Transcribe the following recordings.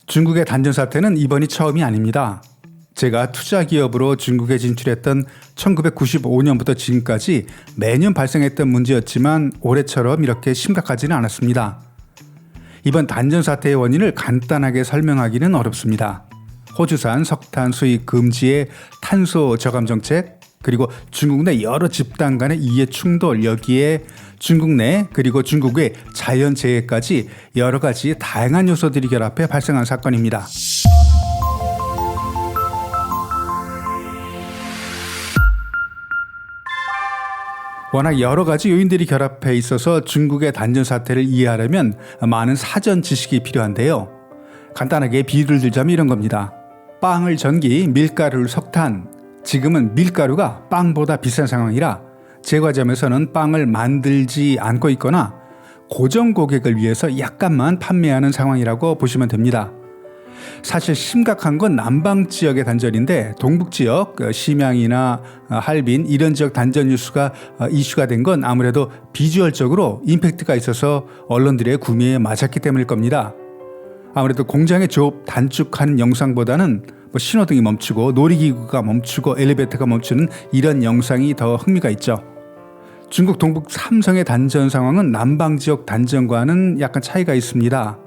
중국의 단전 사태는 이번이 처음이 아닙니다. 제가 투자 기업으로 중국에 진출했던 1995년부터 지금까지 매년 발생했던 문제였지만 올해처럼 이렇게 심각하지는 않았습니다. 이번 단전 사태의 원인을 간단하게 설명하기는 어렵습니다. 호주산 석탄 수입 금지의 탄소 저감 정책, 그리고 중국 내 여러 집단 간의 이해 충돌, 여기에 중국 내 그리고 중국 외 자연재해까지 여러 가지 다양한 요소들이 결합해 발생한 사건입니다. 워낙 여러 가지 요인들이 결합해 있어서 중국의 단전 사태를 이해하려면 많은 사전 지식이 필요한데요. 간단하게 비유를 들자면 이런 겁니다. 빵을 전기, 밀가루를 석탄. 지금은 밀가루가 빵보다 비싼 상황이라 제과점에서는 빵을 만들지 않고 있거나 고정 고객을 위해서 약간만 판매하는 상황이라고 보시면 됩니다. 사실 심각한 건 남방 지역의 단전인데 동북 지역, 심양이나 할빈 이런 지역 단전 이슈가 된 건 아무래도 비주얼적으로 임팩트가 있어서 언론들의 구미에 맞았기 때문일 겁니다. 아무래도 공장의 조업 단축하는 영상보다는 신호등이 멈추고 놀이기구가 멈추고 엘리베이터가 멈추는 이런 영상이 더 흥미가 있죠. 중국 동북 삼성의 단전 상황은 남방 지역 단전과는 약간 차이가 있습니다.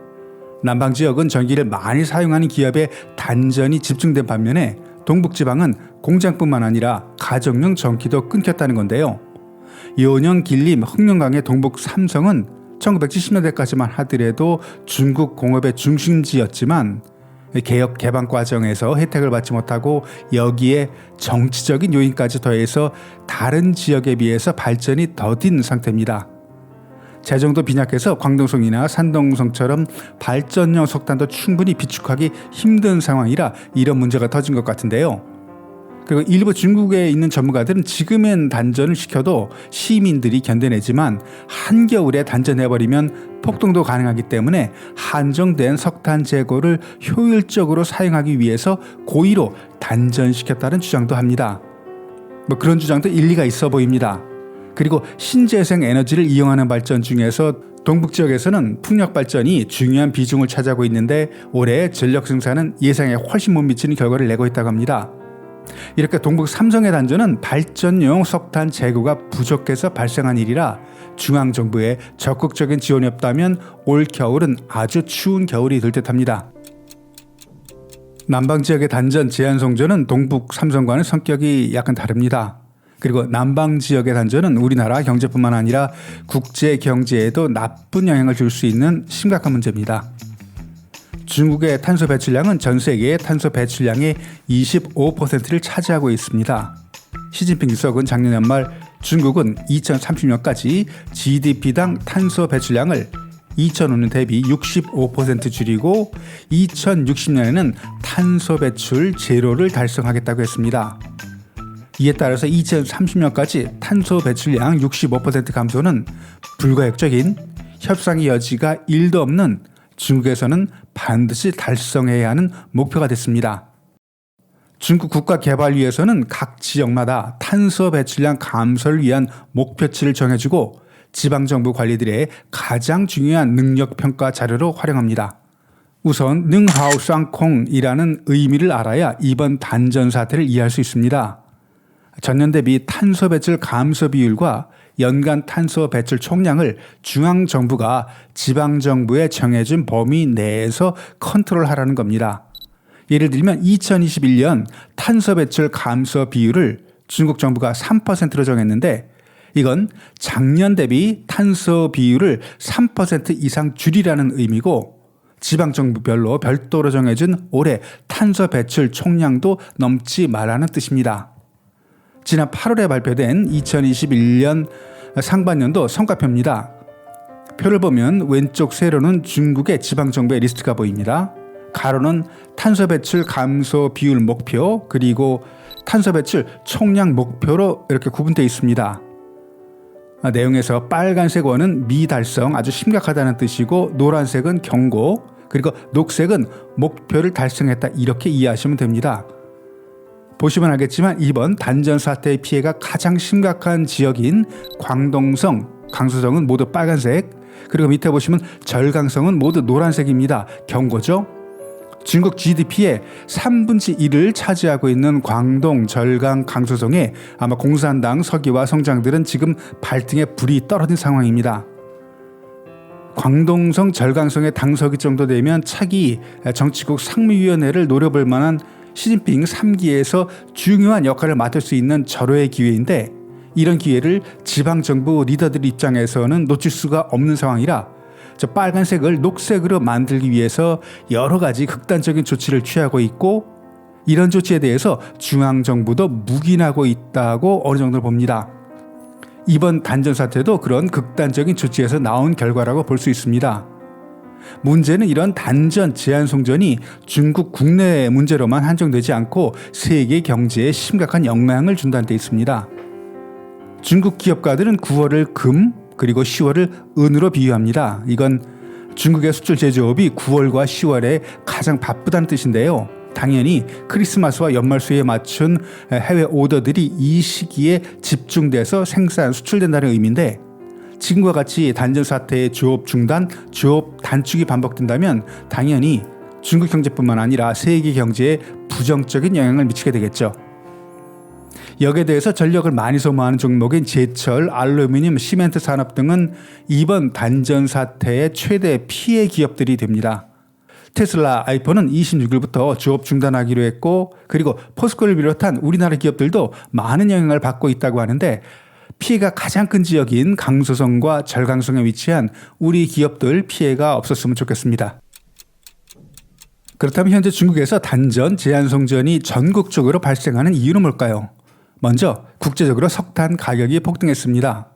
남방 지역은 전기를 많이 사용하는 기업의 단전이 집중된 반면에 동북지방은 공장뿐만 아니라 가정용 전기도 끊겼다는 건데요. 요령, 길림, 흑룡강의 동북 삼성은 1970년대까지만 하더라도 중국 공업의 중심지였지만 개혁 개방 과정에서 혜택을 받지 못하고 여기에 정치적인 요인까지 더해서 다른 지역에 비해서 발전이 더딘 상태입니다. 재정도 빈약해서 광동성이나 산동성처럼 발전용 석탄도 충분히 비축하기 힘든 상황이라 이런 문제가 터진 것 같은데요. 그리고 일부 중국에 있는 전문가들은 지금은 단전을 시켜도 시민들이 견뎌내지만 한겨울에 단전해버리면 폭동도 가능하기 때문에 한정된 석탄 재고를 효율적으로 사용하기 위해서 고의로 단전시켰다는 주장도 합니다. 그런 주장도 일리가 있어 보입니다. 그리고 신재생 에너지를 이용하는 발전 중에서 동북 지역에서는 풍력 발전이 중요한 비중을 차지하고 있는데 올해 전력 생산은 예상에 훨씬 못 미치는 결과를 내고 있다고 합니다. 이렇게 동북 삼성의 단전은 발전용 석탄 재고가 부족해서 발생한 일이라 중앙정부의 적극적인 지원이 없다면 올 겨울은 아주 추운 겨울이 될 듯합니다. 남방 지역의 단전 제한송전은 동북 삼성과는 성격이 약간 다릅니다. 그리고 남방 지역의 단전은 우리나라 경제뿐만 아니라 국제 경제에도 나쁜 영향을 줄 수 있는 심각한 문제입니다. 중국의 탄소 배출량은 전 세계의 탄소 배출량의 25%를 차지하고 있습니다. 시진핑 주석은 작년 연말 중국은 2030년까지 GDP당 탄소 배출량을 2005년 대비 65% 줄이고 2060년에는 탄소 배출 제로를 달성하겠다고 했습니다. 이에 따라서 2030년까지 탄소 배출량 65% 감소는 불가역적인 협상의 여지가 1도 없는 중국에서는 반드시 달성해야 하는 목표가 됐습니다. 중국 국가개발위에서는 각 지역마다 탄소 배출량 감소를 위한 목표치를 정해주고 지방정부 관리들의 가장 중요한 능력평가 자료로 활용합니다. 우선 능하오쌍콩이라는 의미를 알아야 이번 단전 사태를 이해할 수 있습니다. 전년 대비 탄소 배출 감소 비율과 연간 탄소 배출 총량을 중앙정부가 지방정부에 정해준 범위 내에서 컨트롤하라는 겁니다. 예를 들면 2021년 탄소 배출 감소 비율을 중국 정부가 3%로 정했는데 이건 작년 대비 탄소 비율을 3% 이상 줄이라는 의미고 지방정부별로 별도로 정해준 올해 탄소 배출 총량도 넘지 말라는 뜻입니다. 지난 8월에 발표된 2021년 상반년도 성과표입니다. 표를 보면 왼쪽 세로는 중국의 지방정부의 리스트가 보입니다. 가로는 탄소 배출 감소 비율 목표 그리고 탄소 배출 총량 목표로 이렇게 구분되어 있습니다. 내용에서 빨간색 원은 미달성 아주 심각하다는 뜻이고 노란색은 경고 그리고 녹색은 목표를 달성했다 이렇게 이해하시면 됩니다. 보시면 알겠지만 이번 단전 사태의 피해가 가장 심각한 지역인 광동성, 강수성은 모두 빨간색 그리고 밑에 보시면 절강성은 모두 노란색입니다. 경고죠. 중국 GDP의 3분의 1을 차지하고 있는 광동, 절강, 강서성의 아마 공산당 서기와 성장들은 지금 발등에 불이 떨어진 상황입니다. 광동성, 절강성의 당서기 정도 되면 차기 정치국 상무위원회를 노려볼 만한 시진핑 3기에서 중요한 역할을 맡을 수 있는 절호의 기회인데, 이런 기회를 지방정부 리더들 입장에서는 놓칠 수가 없는 상황이라 저 빨간색을 녹색으로 만들기 위해서 여러 가지 극단적인 조치를 취하고 있고, 이런 조치에 대해서 중앙정부도 묵인하고 있다고 어느 정도 봅니다. 이번 단전 사태도 그런 극단적인 조치에서 나온 결과라고 볼 수 있습니다. 문제는 이런 단전 제한 송전이 중국 국내 문제로만 한정되지 않고 세계 경제에 심각한 영향을 준다는 데 있습니다. 중국 기업가들은 9월을 금, 그리고 10월을 은으로 비유합니다. 이건 중국의 수출 제조업이 9월과 10월에 가장 바쁘다는 뜻인데요. 당연히 크리스마스와 연말수에 맞춘 해외 오더들이 이 시기에 집중돼서 생산, 수출된다는 의미인데, 지금과 같이 단전 사태의 조업 중단, 조업 단축이 반복된다면 당연히 중국 경제뿐만 아니라 세계 경제에 부정적인 영향을 미치게 되겠죠. 여기에 대해서 전력을 많이 소모하는 종목인 제철, 알루미늄, 시멘트 산업 등은 이번 단전 사태의 최대 피해 기업들이 됩니다. 테슬라, 아이폰은 26일부터 조업 중단하기로 했고, 그리고 포스코를 비롯한 우리나라 기업들도 많은 영향을 받고 있다고 하는데, 피해가 가장 큰 지역인 강서성과 절강성에 위치한 우리 기업들 피해가 없었으면 좋겠습니다. 그렇다면 현재 중국에서 단전, 제한 송전이 전국적으로 발생하는 이유는 뭘까요? 먼저 국제적으로 석탄 가격이 폭등했습니다.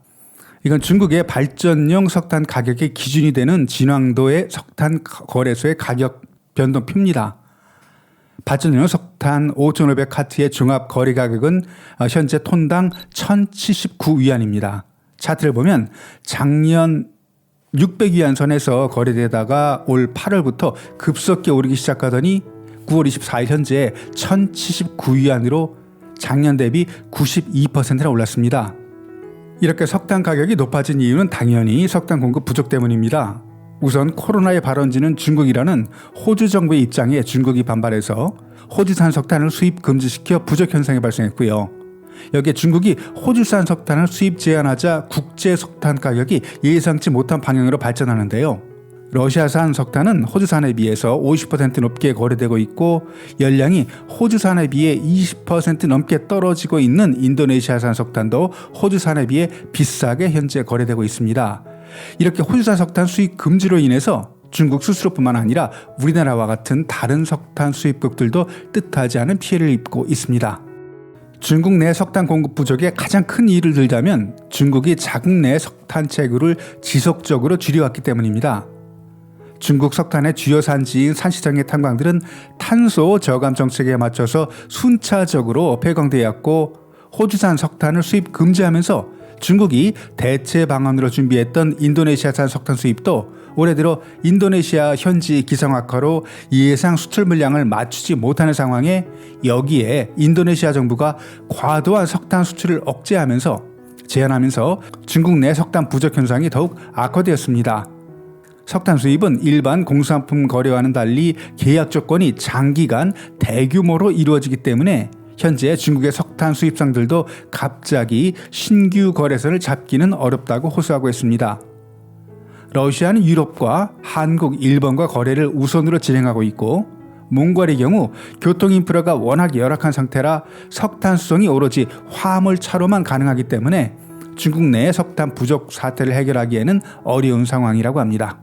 이건 중국의 발전용 석탄 가격의 기준이 되는 진왕도의 석탄 거래소의 가격 변동표입니다. 발전용 석탄 5,500카트의 종합 거래 가격은 현재 톤당 1,079위안입니다. 차트를 보면 작년 600위안 선에서 거래되다가 올 8월부터 급속히 오르기 시작하더니 9월 24일 현재 1,079위안으로 작년 대비 92%나 올랐습니다. 이렇게 석탄 가격이 높아진 이유는 당연히 석탄 공급 부족 때문입니다. 우선 코로나의 발원지는 중국이라는 호주 정부의 입장에 중국이 반발해서 호주산 석탄을 수입 금지시켜 부족 현상이 발생했고요. 여기에 중국이 호주산 석탄을 수입 제한하자 국제 석탄 가격이 예상치 못한 방향으로 발전하는데요. 러시아산 석탄은 호주산에 비해서 50% 높게 거래되고 있고, 열량이 호주산에 비해 20% 넘게 떨어지고 있는 인도네시아산 석탄도 호주산에 비해 비싸게 현재 거래되고 있습니다. 이렇게 호주산 석탄 수입 금지로 인해서 중국 스스로뿐만 아니라 우리나라와 같은 다른 석탄 수입국들도 뜻하지 않은 피해를 입고 있습니다. 중국 내 석탄 공급 부족에 가장 큰 이유를 들자면 중국이 자국 내 석탄 채굴을 지속적으로 줄여왔기 때문입니다. 중국 석탄의 주요 산지인 산시장의 탄광들은 탄소 저감 정책에 맞춰서 순차적으로 폐광되어 왔고, 호주산 석탄을 수입 금지하면서 중국이 대체 방안으로 준비했던 인도네시아산 석탄 수입도 올해 들어 인도네시아 현지 기상 악화로 예상 수출 물량을 맞추지 못하는 상황에, 여기에 인도네시아 정부가 과도한 석탄 수출을 억제하면서 제한하면서 중국 내 석탄 부족 현상이 더욱 악화되었습니다. 석탄 수입은 일반 공산품 거래와는 달리 계약 조건이 장기간 대규모로 이루어지기 때문에 현재 중국의 석탄 수입상들도 갑자기 신규 거래선을 잡기는 어렵다고 호소하고 있습니다. 러시아는 유럽과 한국, 일본과 거래를 우선으로 진행하고 있고, 몽골의 경우 교통 인프라가 워낙 열악한 상태라 석탄 수송이 오로지 화물차로만 가능하기 때문에 중국 내 석탄 부족 사태를 해결하기에는 어려운 상황이라고 합니다.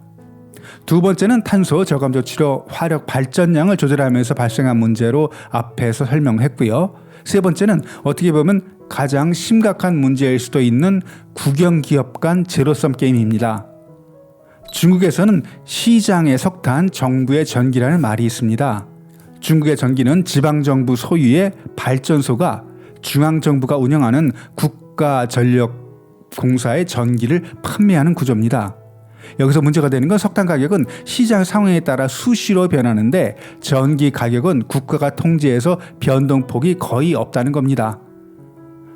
두 번째는 탄소 저감 조치로 화력 발전량을 조절하면서 발생한 문제로 앞에서 설명했고요. 세 번째는 어떻게 보면 가장 심각한 문제일 수도 있는 국영기업 간 제로섬 게임입니다. 중국에서는 시장의 석탄, 정부의 전기라는 말이 있습니다. 중국의 전기는 지방정부 소유의 발전소가 중앙정부가 운영하는 국가전력공사의 전기를 판매하는 구조입니다. 여기서 문제가 되는 건 석탄 가격은 시장 상황에 따라 수시로 변하는데 전기 가격은 국가가 통제해서 변동폭이 거의 없다는 겁니다.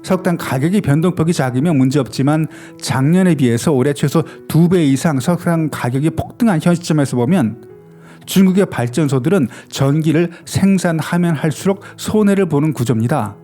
석탄 가격이 변동폭이 작으면 문제없지만 작년에 비해서 올해 최소 2배 이상 석탄 가격이 폭등한 현 시점에서 보면 중국의 발전소들은 전기를 생산하면 할수록 손해를 보는 구조입니다.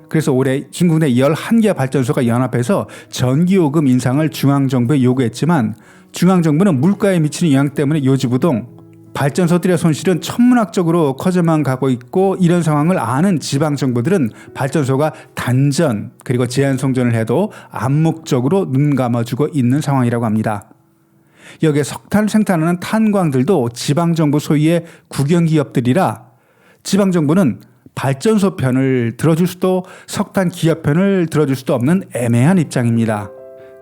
그래서 올해 중국 내 11개 발전소가 연합해서 전기요금 인상을 중앙정부에 요구했지만 중앙정부는 물가에 미치는 영향 때문에 요지부동, 발전소들의 손실은 천문학적으로 커져만 가고 있고, 이런 상황을 아는 지방정부들은 발전소가 단전 그리고 제한송전을 해도 암묵적으로 눈 감아주고 있는 상황이라고 합니다. 여기에 석탄을 생산하는 탄광들도 지방정부 소유의 국영기업들이라 지방정부는 발전소 편을 들어줄 수도 석탄 기업 편을 들어줄 수도 없는 애매한 입장입니다.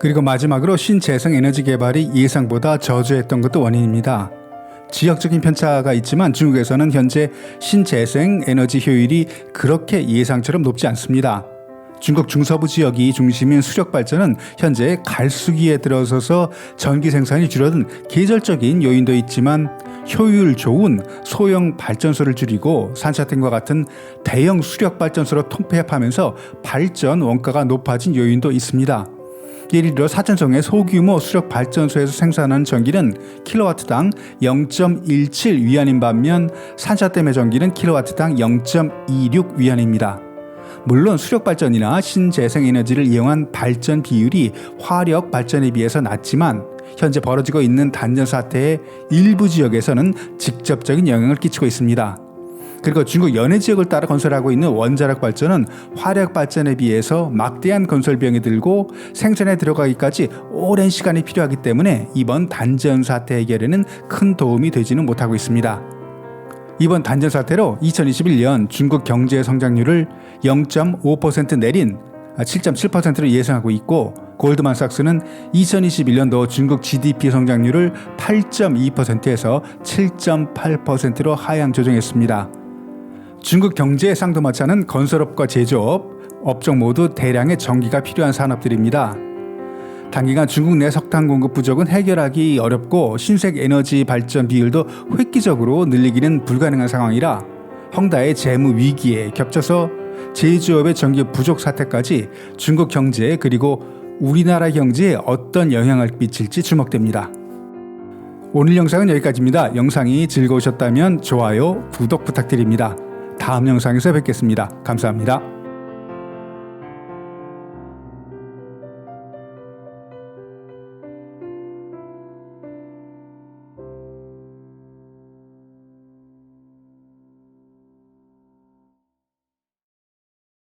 그리고 마지막으로 신재생 에너지 개발이 예상보다 저조했던 것도 원인입니다. 지역적인 편차가 있지만 중국에서는 현재 신재생 에너지 효율이 그렇게 예상처럼 높지 않습니다. 중국 중서부 지역이 중심인 수력발전은 현재 갈수기에 들어서서 전기 생산이 줄어든 계절적인 요인도 있지만 효율 좋은 소형 발전소를 줄이고 산샤탱과 같은 대형 수력발전소로 통폐합하면서 발전 원가가 높아진 요인도 있습니다. 예를 들어 사천성의 소규모 수력발전소에서 생산하는 전기는 킬로와트당 0.17위안인 반면 산샤댐의 전기는 킬로와트당 0.26위안입니다. 물론 수력발전이나 신재생에너지를 이용한 발전 비율이 화력 발전에 비해서 낮지만 현재 벌어지고 있는 단전 사태의 일부 지역에서는 직접적인 영향을 끼치고 있습니다. 그리고 중국 연해 지역을 따라 건설하고 있는 원자력 발전은 화력 발전에 비해서 막대한 건설 비용이 들고 생산에 들어가기까지 오랜 시간이 필요하기 때문에 이번 단전 사태 해결에는 큰 도움이 되지는 못하고 있습니다. 이번 단전 사태로 2021년 중국 경제 성장률을 0.5% 내린 7.7%로 예상하고 있고, 골드만삭스는 2021년도 중국 GDP 성장률을 8.2%에서 7.8%로 하향 조정했습니다. 중국 경제의 쌍두마차는 건설업과 제조업, 업종 모두 대량의 전기가 필요한 산업들입니다. 단기간 중국 내 석탄 공급 부족은 해결하기 어렵고 신색 에너지 발전 비율도 획기적으로 늘리기는 불가능한 상황이라 헝다의 재무 위기에 겹쳐서 제조업의 전기 부족 사태까지 중국 경제에 그리고 우리나라 경제에 어떤 영향을 미칠지 주목됩니다. 오늘 영상은 여기까지입니다. 영상이 즐거우셨다면 좋아요, 구독 부탁드립니다. 다음 영상에서 뵙겠습니다. 감사합니다.